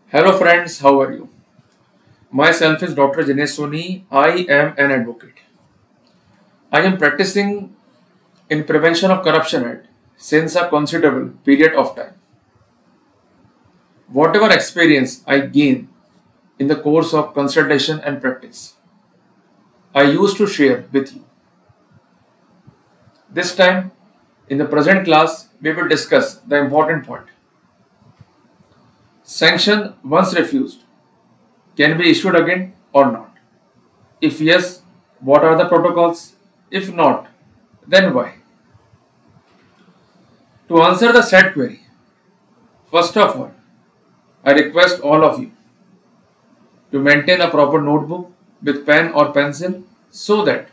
Hello friends, how are you? Myself is Dr. Jinesh Soni. I am an advocate. I am practicing in Prevention of Corruption Act since a considerable period of time. Whatever experience I gain in the course of consultation and practice, I used to share with you. This time, in the present class, we will discuss the important point. Sanction once refused can be issued again or not. If yes, what are the protocols? If not, then why? To answer the said query, first of all, I request all of you to maintain a proper notebook with pen or pencil so that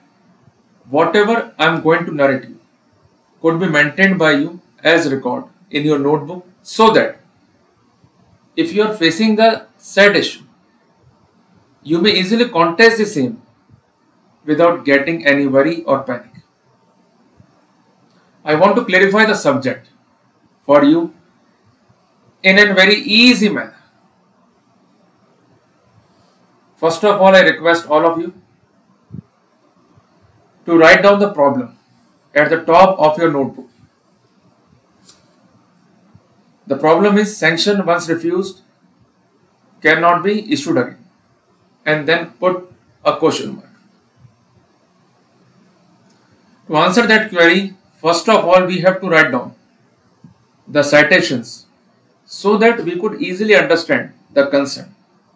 whatever I am going to narrate you could be maintained by you as record in your notebook so that if you are facing the said issue, you may easily contest the same without getting any worry or panic. I want to clarify the subject for you in a very easy manner. First of all, I request all of you to write down the problem at the top of your notebook. The problem is sanction once refused cannot be issued again, and then put a question mark. To answer that query, first of all we have to write down the citations so that we could easily understand the concern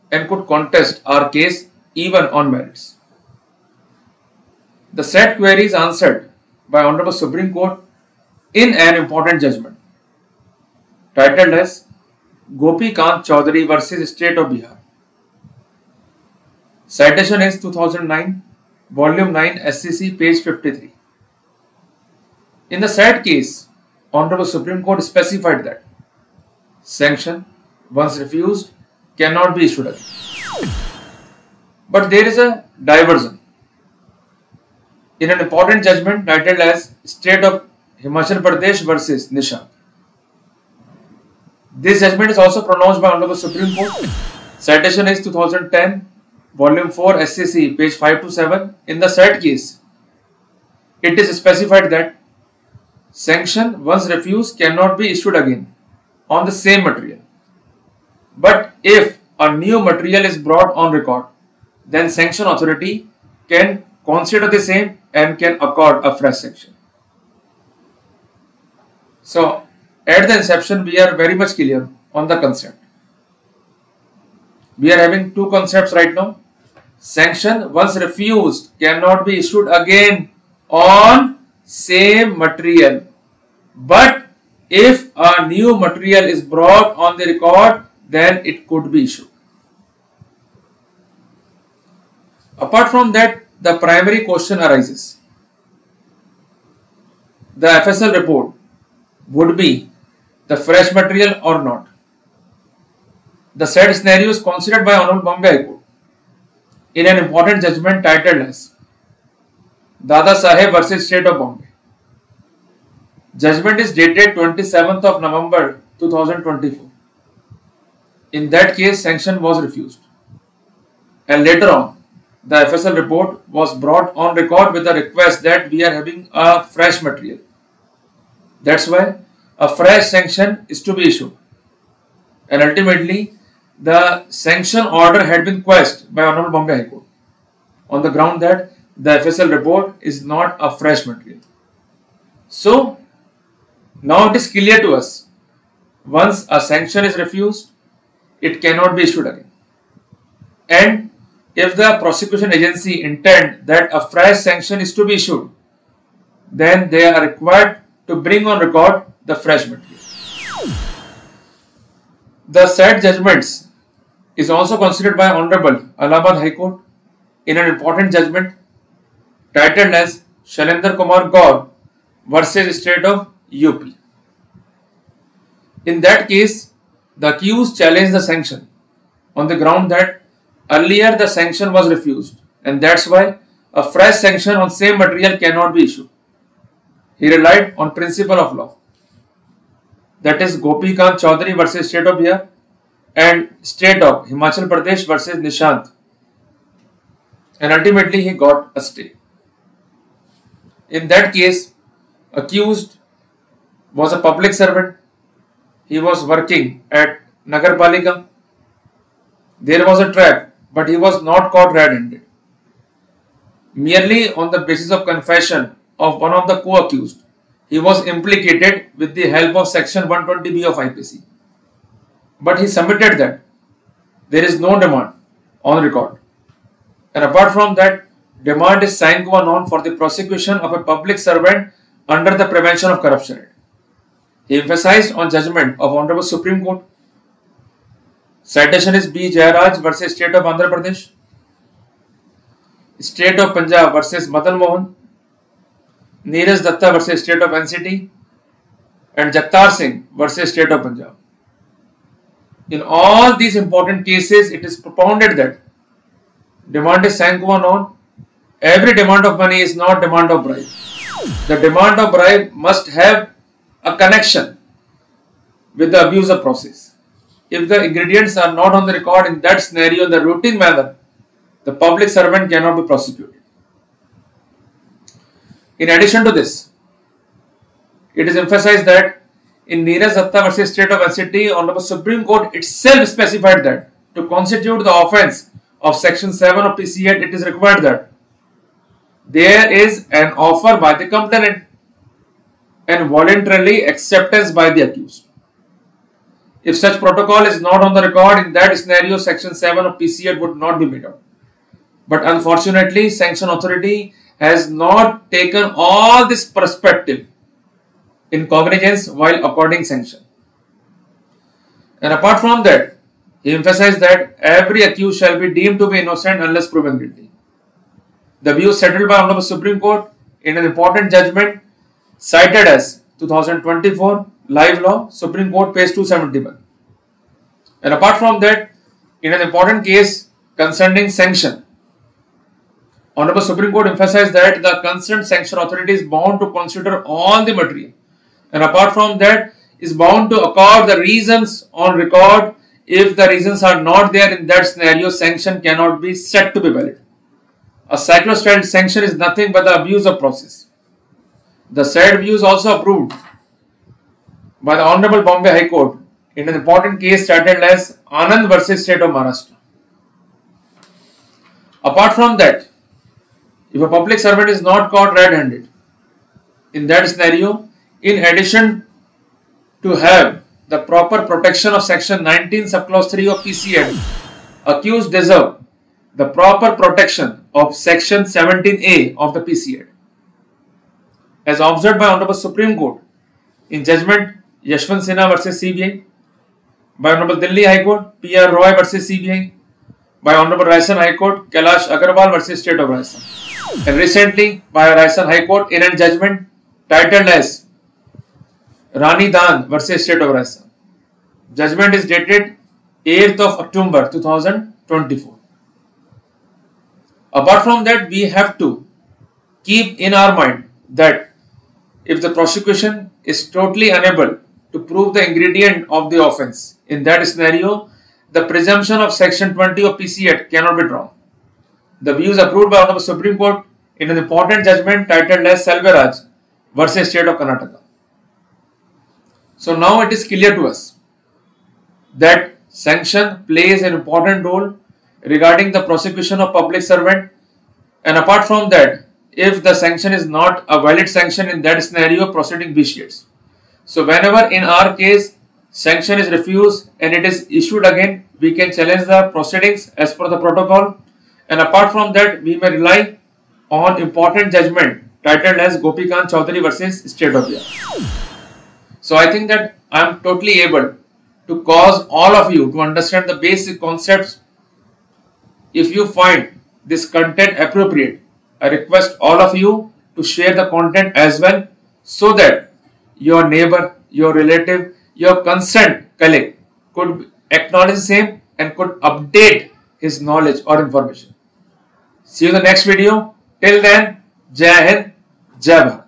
and could contest our case even on merits. The said query is answered by Honorable Supreme Court in an important judgment titled as Gopi Kant Chaudhary versus State of Bihar. Citation is 2009, Volume 9, SCC, page 53. In the said case, Honorable Supreme Court specified that sanction, once refused, cannot be issued again. But there is a diversion. In an important judgment titled as State of Himachal Pradesh versus Nishank. This judgment is also pronounced by Honorable Supreme Court. Citation is 2010, Volume 4, SCC, page 5 to 7. In the said case, it is specified that sanction once refused cannot be issued again on the same material. But if a new material is brought on record, then sanction authority can consider the same and can accord a fresh sanction. So, at the inception, we are very much clear on the concept. We are having two concepts right now. Sanction once refused cannot be issued again on same material. But if a new material is brought on the record, then it could be issued. Apart from that, the primary question arises. The FSL report would be the fresh material or not. The said scenario is considered by Honorable Bombay High Court in an important judgment titled as Dada Saheb versus State of Bombay. Judgment is dated 27th of November 2024. In that case, sanction was refused. And later on, the FSL report was brought on record with the request that we are having a fresh material. That's why a fresh sanction is to be issued. And ultimately, the sanction order had been quashed by Honorable Bombay High Court on the ground that the FSL report is not a fresh material. So, now it is clear to us, once a sanction is refused, it cannot be issued again. And if the prosecution agency intend that a fresh sanction is to be issued, then they are required to bring on record the fresh material. The said judgments is also considered by Honorable Allahabad High Court in an important judgment titled as Shailendra Kumar Gaur versus State of UP. In that case, the accused challenged the sanction on the ground that earlier the sanction was refused, and that's why a fresh sanction on same material cannot be issued. He relied on principle of law, that is Gopi Kant Chaudhary versus State of Bihar, and state of Himachal Pradesh versus Nishant, and ultimately he got a stay. In that case, accused was a public servant. He was working at Nagarpalika. There was a trap, but he was not caught red-handed. Merely on the basis of confession of one of the co-accused, he was implicated with the help of section 120B of IPC. But he submitted that there is no demand on record. And apart from that, demand is sine qua non for the prosecution of a public servant under the Prevention of Corruption Act. He emphasized on judgment of Honorable Supreme Court. Citation is B. Jayaraj versus State of Andhra Pradesh, State of Punjab versus Madan Mohan, Neeraj Datta versus State of NCT, and Jagtar Singh versus State of Punjab. In all these important cases, it is propounded that demand is sine qua non. Every demand of money is not demand of bribe. The demand of bribe must have a connection with the abuse of process. If the ingredients are not on the record in that scenario in the routine manner, the public servant cannot be prosecuted. In addition to this, it is emphasized that in Neeraj Datta versus State of NCT, Honorable Supreme Court itself specified that to constitute the offence of Section 7 of PC Act, it is required that there is an offer by the complainant and voluntarily acceptance by the accused. If such protocol is not on the record, in that scenario, Section 7 of PC Act would not be made out. But unfortunately, Sanction Authority has not taken all this perspective in cognizance while according sanction. And apart from that, he emphasized that every accused shall be deemed to be innocent unless proven guilty. The views settled by Honorable Supreme Court in an important judgment cited as 2024 Live Law, Supreme Court, page 271. And apart from that, in an important case concerning sanction, Honorable Supreme Court emphasized that the concerned sanction authority is bound to consider all the material, and apart from that, is bound to accord the reasons on record. If the reasons are not there in that scenario, sanction cannot be said to be valid. A cyclostyle sanction is nothing but the abuse of process. The said views also approved by the Honorable Bombay High Court in an important case titled as Anand versus State of Maharashtra. Apart from that, if a public servant is not caught red-handed, in that scenario, in addition to have the proper protection of Section 19 subclause 3 of PC Act, accused deserve the proper protection of Section 17A of the PC Act. As observed by Honorable Supreme Court in judgment Yashwant Sinha versus CBI, by Honorable Delhi High Court PR Roy versus CBI, by Honorable Rajasthan High Court Kailash Agarwal versus State of Rajasthan, and recently by Rajasthan High Court in a judgment titled as Rani Dan versus State of Rajasthan. Judgment is dated 8th of October 2024. Apart from that, we have to keep in our mind that if the prosecution is totally unable to prove the ingredient of the offence, in that scenario, the presumption of Section 20 of PC Act cannot be drawn. The views approved by Honorable Supreme Court in an important judgment titled as Selvaraj versus State of Karnataka. So now it is clear to us that sanction plays an important role regarding the prosecution of public servant, and apart from that, if the sanction is not a valid sanction, in that scenario proceeding vitiates. So whenever in our case sanction is refused and it is issued again, we can challenge the proceedings as per the protocol, and apart from that, we may rely on important judgment titled as Gopikant Chaudhary versus State of Bihar. So I think that I am totally able to cause all of you to understand the basic concepts. If you find this content appropriate, I request all of you to share the content as well, so that your neighbor, your relative, your concerned colleague could acknowledge the same and could update his knowledge or information. See you in the next video. Till then, Jai Hind, Jai Bharat.